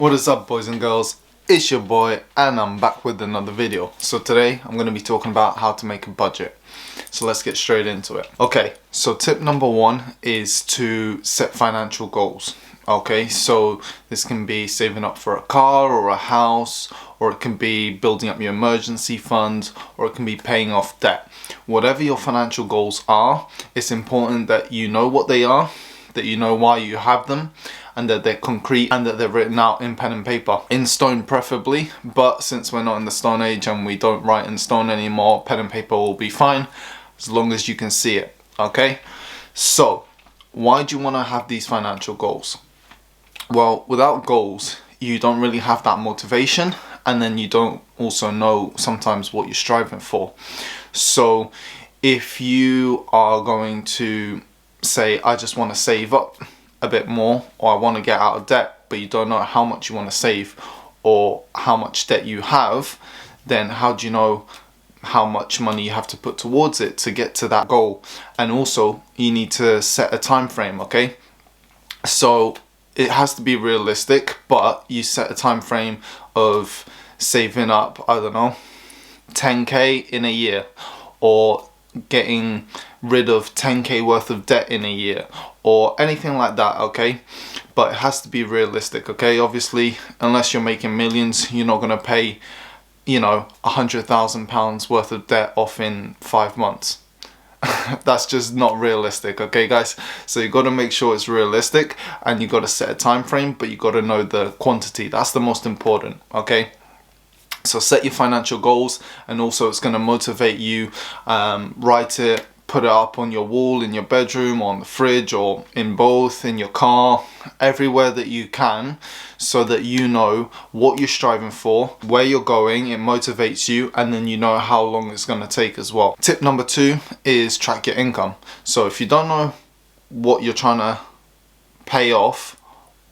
What is up, boys and girls? It's your boy and I'm back with another video. So today I'm going to be talking about how to make a budget. So let's get straight into it. Okay, so tip number one is to set financial goals. Okay, so this can be saving up for a car or a house, or it can be building up your emergency fund, or it can be paying off debt. Whatever your financial goals are, it's important that you know what they are, that you know why you have them, and that they're concrete and that they're written out in pen and paper, in stone preferably. But since we're not in the Stone Age and we don't write in stone anymore, pen and paper will be fine as long as you can see it. Okay, so why do you want to have these financial goals? Well, without goals you don't really have that motivation, and then you don't also know sometimes what you're striving for. So if you are going to say, I just want to save up a bit more, or I want to get out of debt, but you don't know how much you want to save or how much debt you have, then how do you know how much money you have to put towards it to get to that goal? And also you need to set a time frame. Okay, so it has to be realistic, but you set a time frame of saving up, I don't know, 10k in a year, or getting rid of 10k worth of debt in a year, or anything like that. Okay, but it has to be realistic. Okay, obviously unless you're making millions, you're not going to pay, you know, £100,000 worth of debt off in 5 months. That's just not realistic. Okay guys, so you got to make sure it's realistic, and you got to set a time frame, but you got to know the quantity. That's the most important. Okay, so set your financial goals, and also it's going to motivate you. Write it, put it up on your wall in your bedroom, or on the fridge, or in both, in your car, everywhere that you can, so that you know what you're striving for, where you're going. It motivates you, and then you know how long it's going to take as well. Tip number two is track your income. So if you don't know what you're trying to pay off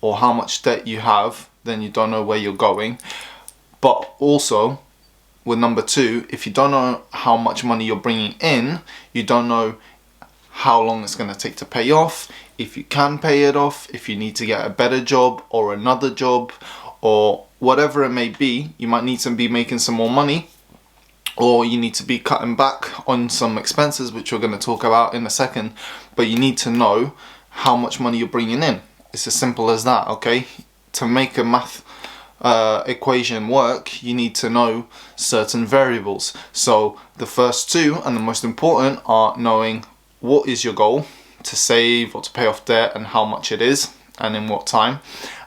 or how much debt you have, then you don't know where you're going. But also with number two, if you don't know how much money you're bringing in, you don't know how long it's going to take to pay off, if you can pay it off, if you need to get a better job or another job, or whatever it may be. You might need to be making some more money, or you need to be cutting back on some expenses, which we're going to talk about in a second. But you need to know how much money you're bringing in. It's as simple as that. Okay, to make a math equation work, you need to know certain variables. So the first two, and the most important, are knowing what is your goal to save or to pay off debt, and how much it is and in what time.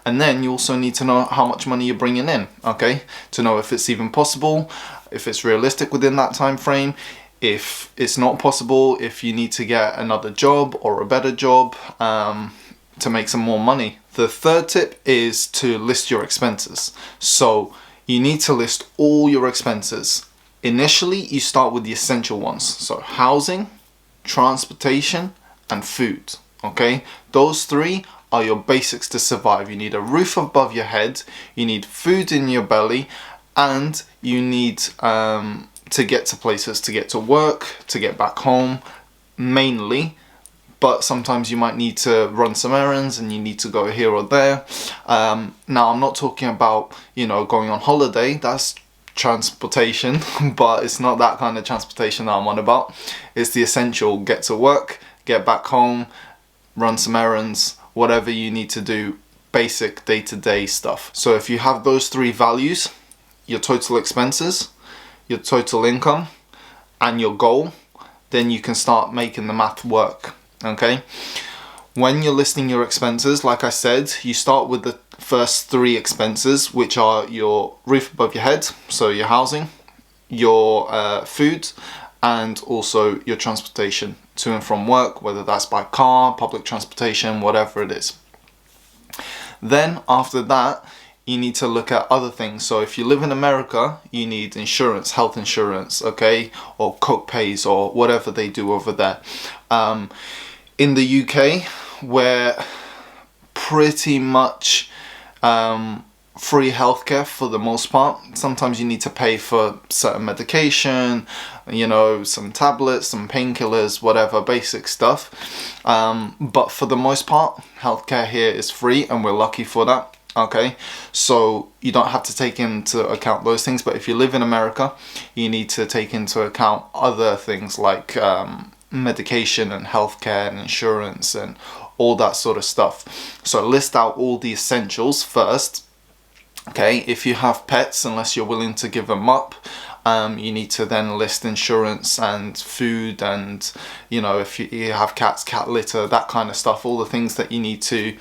And then you also need to know how much money you're bringing in, okay, to know if it's even possible, if it's realistic within that time frame. If it's not possible, if you need to get another job or a better job to make some more money. The third tip is to list your expenses. So you need to list all your expenses. Initially you start with the essential ones, so housing, transportation and food. Okay, those three are your basics to survive. You need a roof above your head, you need food in your belly, and you need to get to places, to get to work, to get back home mainly. But sometimes you might need to run some errands and you need to go here or there. Now I'm not talking about, you know, going on holiday. That's transportation, but it's not that kind of transportation that I'm on about. It's the essential: get to work, get back home, run some errands, whatever you need to do, basic day-to-day stuff. So if you have those three values, your total expenses, your total income and your goal, then you can start making the math work. Okay, when you're listing your expenses, like I said, you start with the first three expenses, which are your roof above your head, so your housing, your food, and also your transportation to and from work, whether that's by car, public transportation, whatever it is. Then after that, you need to look at other things. So if you live in America, you need insurance, health insurance, okay, or co-pays, or whatever they do over there. In the UK, we're pretty much free healthcare for the most part. Sometimes you need to pay for certain medication, you know, some tablets, some painkillers, whatever, basic stuff. But for the most part, healthcare here is free, and we're lucky for that. Okay, so you don't have to take into account those things, but if you live in America, you need to take into account other things like medication and healthcare and insurance and all that sort of stuff. So list out all the essentials first. Okay, if you have pets, unless you're willing to give them up, you need to then list insurance and food and, you know, if you have cats, cat litter, that kind of stuff, all the things that you need to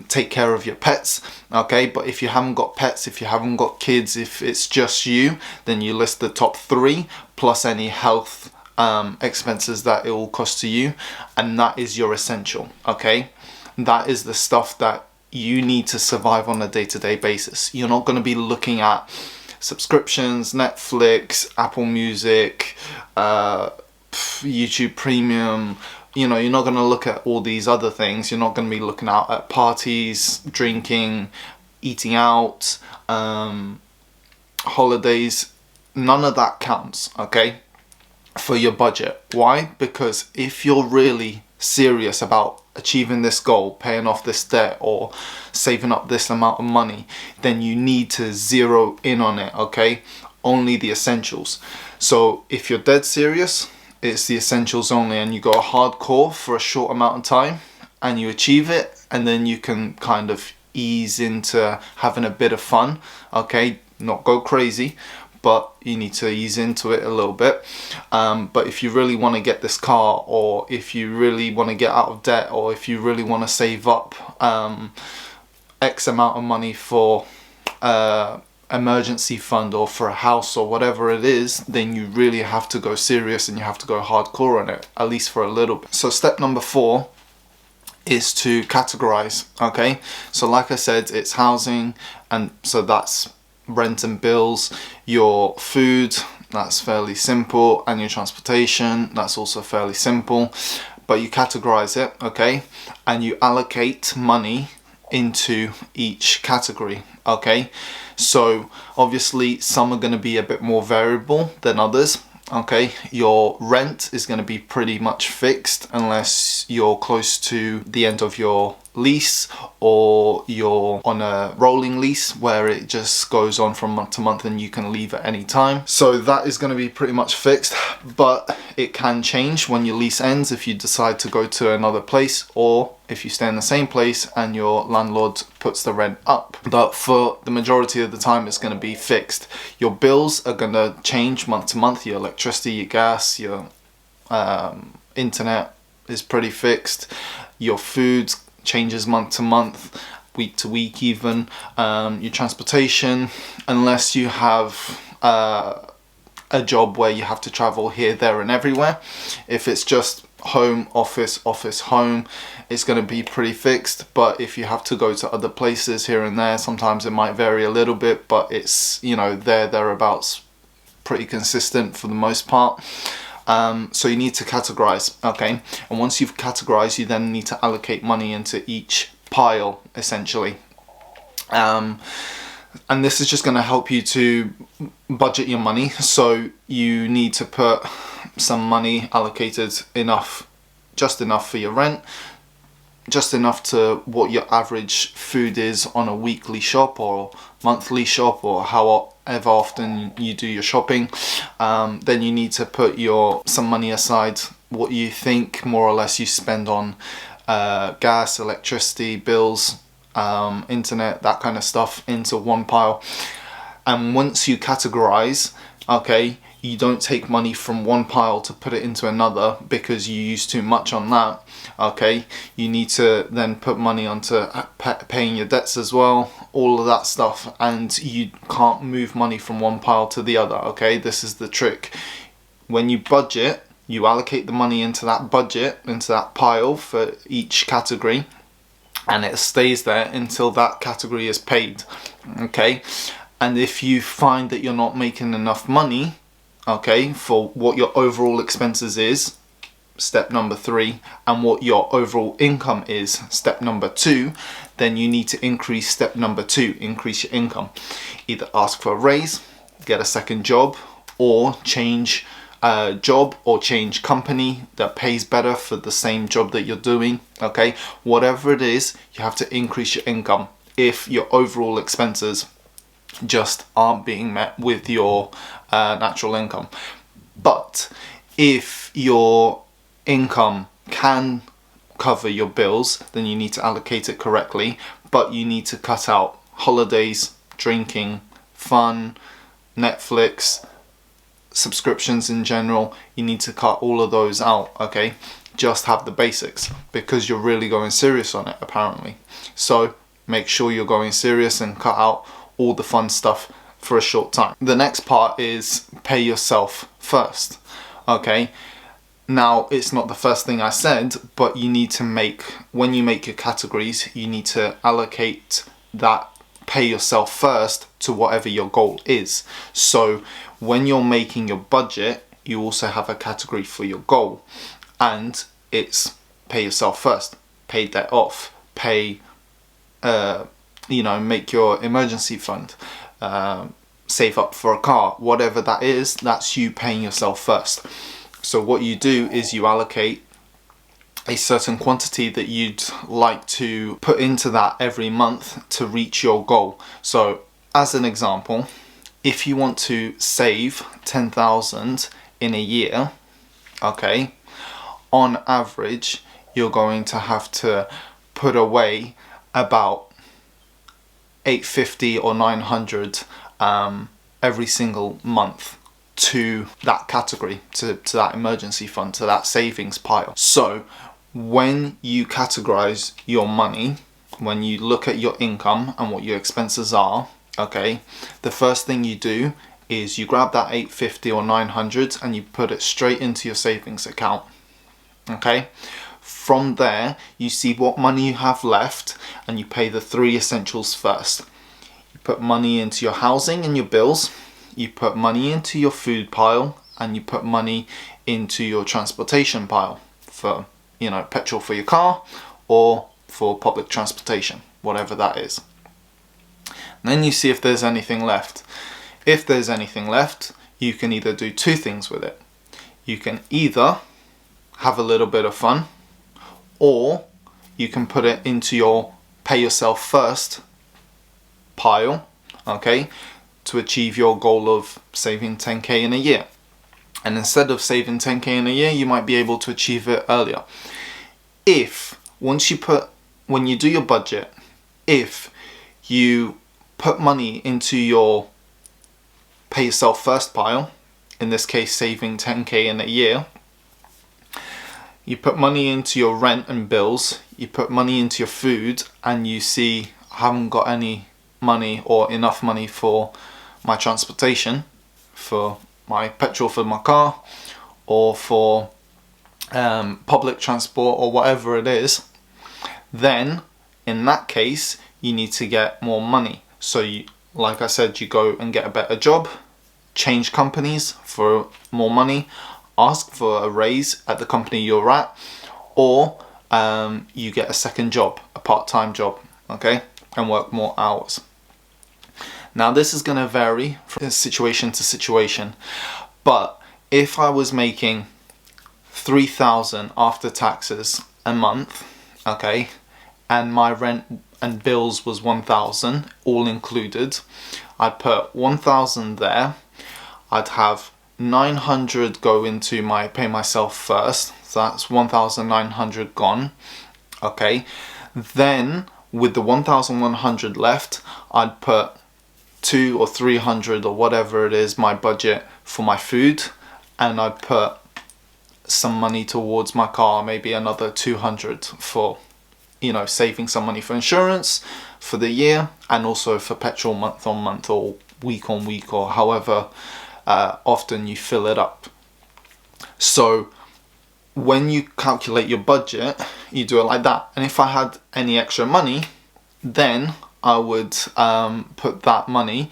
take care of your pets. Okay, but if you haven't got pets, if you haven't got kids, if it's just you, then you list the top 3 plus any health expenses that it will cost to you, and that is your essential. Okay, that is the stuff that you need to survive on a day-to-day basis. You're not going to be looking at subscriptions, Netflix, Apple Music, YouTube Premium. You know, you're not going to look at all these other things. You're not going to be looking out at parties, drinking, eating out, holidays. None of that counts, okay, for your budget. Why? Because if you're really serious about achieving this goal, paying off this debt, or saving up this amount of money, then you need to zero in on it, okay? Only the essentials. So if you're dead serious, it's the essentials only, and you go hardcore for a short amount of time and you achieve it, and then you can kind of ease into having a bit of fun, okay? Not go crazy, but you need to ease into it a little bit. But if you really want to get this car, or if you really want to get out of debt, or if you really want to save up X amount of money for emergency fund or for a house or whatever it is, then you really have to go serious and you have to go hardcore on it, at least for a little bit. So step number 4 is to categorize. Okay, so like I said, it's housing, and so that's rent and bills, your food, that's fairly simple, and your transportation, that's also fairly simple. But you categorize it, okay, and you allocate money into each category. Okay, so obviously some are going to be a bit more variable than others. Okay, your rent is going to be pretty much fixed unless you're close to the end of your lease, or you're on a rolling lease where it just goes on from month to month and you can leave at any time. So that is going to be pretty much fixed, but it can change when your lease ends if you decide to go to another place, or if you stay in the same place and your landlord puts the rent up. But for the majority of the time, it's going to be fixed. Your bills are going to change month to month. Your electricity, your gas, your internet is pretty fixed. Your food changes month to month, week to week even. Your transportation, unless you have a job where you have to travel here, there and everywhere. If it's just home, office, office, home, it's going to be pretty fixed. But if you have to go to other places here and there, sometimes it might vary a little bit, but it's, you know, thereabouts, pretty consistent for the most part. So you need to categorize, okay? And once you've categorized, you then need to allocate money into each pile, essentially. And this is just going to help you to budget your money. So you need to put some money allocated just enough for your rent, just enough to what your average food is on a weekly shop or monthly shop, or however often you do your shopping. Then you need to put some money aside, what you think more or less you spend on gas, electricity, bills, internet, that kind of stuff, into one pile. And once you categorize, okay, you don't take money from one pile to put it into another because you use too much on that. Okay, you need to then put money onto paying your debts as well, all of that stuff, and you can't move money from one pile to the other. Okay, this is the trick. When you budget, you allocate the money into that budget, into that pile for each category, and it stays there until that category is paid. Okay, and if you find that you're not making enough money, okay, for what your overall expenses is, step number 3, and what your overall income is, step number 2, then you need to increase step number 2, increase your income. Either ask for a raise, get a second job, or change job, or change company that pays better for the same job that you're doing. Okay, whatever it is, you have to increase your income. if your overall expenses just aren't being met with your natural income. But if your income can cover your bills, then you need to allocate it correctly, but you need to cut out holidays, drinking, fun, Netflix, subscriptions in general. You need to cut all of those out, okay? Just have the basics, because you're really going serious on it apparently. So make sure you're going serious and cut out all the fun stuff for a short time. The next part is pay yourself first, okay? Now, it's not the first thing I said, but you need to when you make your categories, you need to allocate that pay yourself first to whatever your goal is. So when you're making your budget, you also have a category for your goal, and it's pay yourself first, pay debt off, pay, make your emergency fund, save up for a car, whatever that is, that's you paying yourself first. So what you do is you allocate a certain quantity that you'd like to put into that every month to reach your goal. So as an example, if you want to save 10,000 in a year, okay, on average, you're going to have to put away about 850 or 900 every single month to that category, to that emergency fund, to that savings pile. So when you categorize your money, when you look at your income and what your expenses are, okay, the first thing you do is you grab that 850 or 900 and you put it straight into your savings account, okay? From there, you see what money you have left and you pay the 3 essentials first. You put money into your housing and your bills, you put money into your food pile, and you put money into your transportation pile for, petrol for your car or for public transportation, whatever that is. And then you see if there's anything left. If there's anything left, you can either do 2 things with it. You can either have a little bit of fun, or you can put it into your pay yourself first pile, okay, to achieve your goal of saving 10k in a year. And instead of saving 10k in a year, you might be able to achieve it earlier. When you do your budget, if you put money into your pay yourself first pile, in this case saving 10k in a year, you put money into your rent and bills, you put money into your food, and you see I haven't got any money or enough money for my transportation, for my petrol for my car, or for public transport or whatever it is, then in that case you need to get more money. So you, like I said, you go and get a better job, change companies for more money, ask for a raise at the company you're at, or you get a second job, a part-time job, okay, and work more hours. Now this is going to vary from situation to situation, but if I was making 3,000 after taxes a month, okay, and my rent and bills was 1,000 all included, I'd put 1,000 there, I'd have 900 go into my pay myself first, so that's 1,900 gone, okay. Then with the 1,100 left, I'd put 200 or 300 or whatever it is, my budget for my food, and I'd put some money towards my car, maybe another 200 for, saving some money for insurance for the year, and also for petrol month on month or week on week, or however often you fill it up. So when you calculate your budget, you do it like that. And if I had any extra money, then I would put that money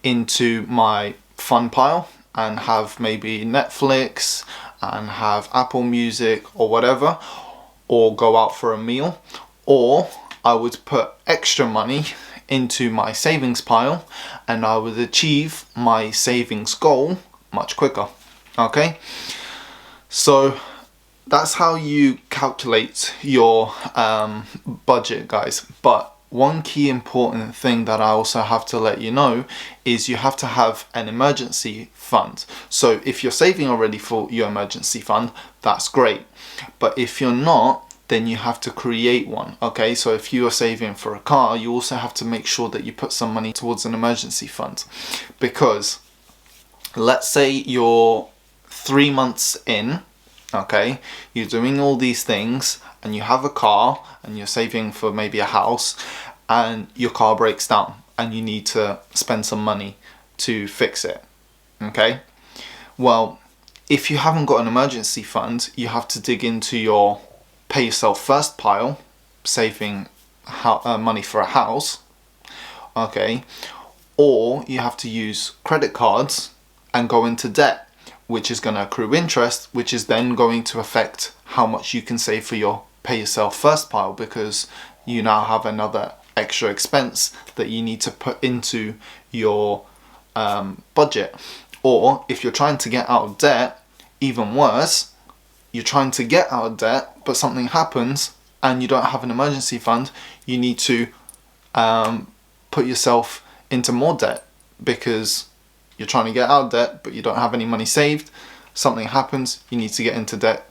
into my fun pile and have maybe Netflix and have Apple Music or whatever, or go out for a meal, or I would put extra money into my savings pile and I would achieve my savings goal much quicker, okay? So that's how you calculate your budget, guys. But one key important thing that I also have to let you know is you have to have an emergency fund. So if you're saving already for your emergency fund, that's great. But if you're not, then you have to create one, okay? So if you are saving for a car, you also have to make sure that you put some money towards an emergency fund. Because let's say you're 3 months in, okay, you're doing all these things and you have a car and you're saving for maybe a house, and your car breaks down and you need to spend some money to fix it, okay? Well, if you haven't got an emergency fund, you have to dig into your pay yourself first pile, saving money for a house, okay? Or you have to use credit cards and go into debt, which is going to accrue interest, which is then going to affect how much you can save for your pay yourself first pile, because you now have another extra expense that you need to put into your budget. Or if you're trying to get out of debt, even worse, you're trying to get out of debt but something happens and you don't have an emergency fund, you need to put yourself into more debt because you're trying to get out of debt but you don't have any money saved. Something happens, you need to get into debt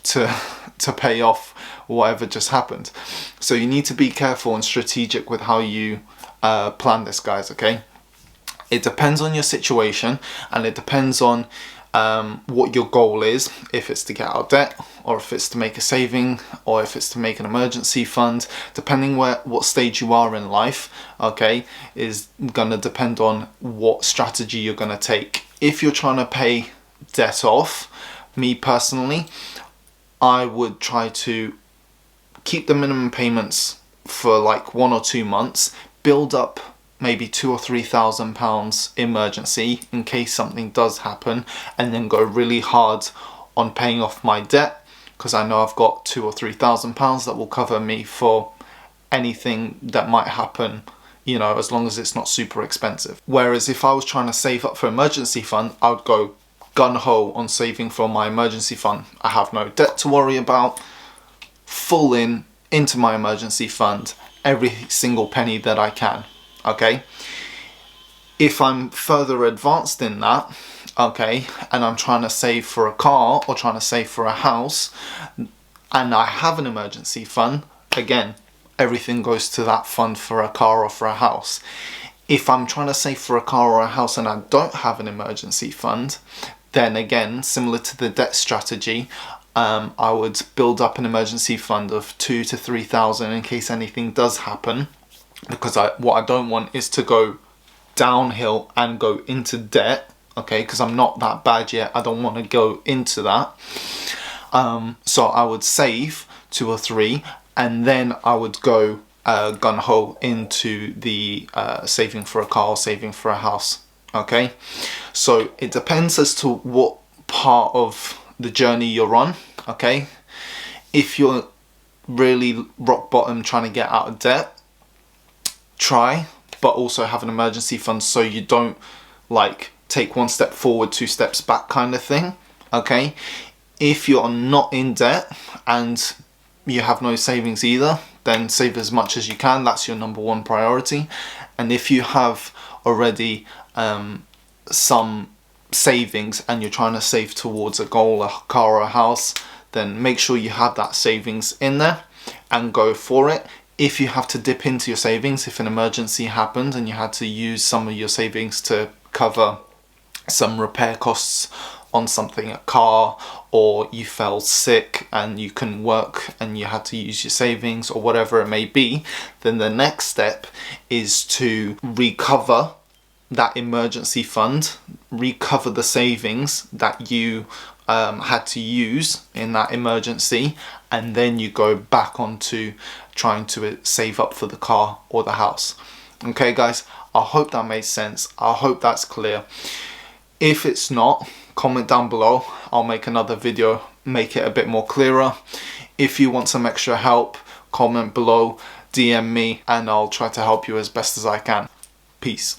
to pay off whatever just happened. So you need to be careful and strategic with how you plan this, guys, okay? It depends on your situation and it depends on what your goal is, if it's to get out of debt or if it's to make a saving or if it's to make an emergency fund. Depending what stage you are in life, okay, is gonna depend on what strategy you're gonna take. If you're trying to pay debt off, me personally, I would try to keep the minimum payments for like 1 or 2 months, build up maybe £2,000 or £3,000 emergency in case something does happen, and then go really hard on paying off my debt, because I know I've got £2,000 or £3,000 that will cover me for anything that might happen, you know, as long as it's not super expensive. Whereas if I was trying to save up for emergency fund, I would go gun-ho on saving for my emergency fund. I have no debt to worry about, full into my emergency fund, every single penny that I can. Okay, if I'm further advanced in that, okay, and I'm trying to save for a car or trying to save for a house and I have an emergency fund, again, everything goes to that fund for a car or for a house. If I'm trying to save for a car or a house and I don't have an emergency fund, then again, similar to the debt strategy, I would build up an emergency fund of 2,000 to 3,000 in case anything does happen. Because what I don't want is to go downhill and go into debt, okay, because I'm not that bad yet. I don't want to go into that. So I would save 2 or 3 and then I would go gun-ho into the saving for a car or saving for a house, okay? So it depends as to what part of the journey you're on, okay? If you're really rock bottom trying to get out of debt, try, but also have an emergency fund so you don't like take 1 step forward 2 steps back kind of thing, okay? If you're not in debt and you have no savings either, then save as much as you can. That's your number 1 priority. And if you have already some savings and you're trying to save towards a goal, a car or a house, then make sure you have that savings in there and go for it. If you have to dip into your savings, if an emergency happened and you had to use some of your savings to cover some repair costs on something, a car, or you fell sick and you couldn't work and you had to use your savings or whatever it may be, then the next step is to recover that emergency fund, recover the savings that you had to use in that emergency, and then you go back onto trying to save up for the car or the house. Okay guys, I hope that made sense. I hope that's clear. If it's not, comment down below. I'll make another video, make it a bit more clearer. If you want some extra help, comment below, DM me, and I'll try to help you as best as I can. Peace.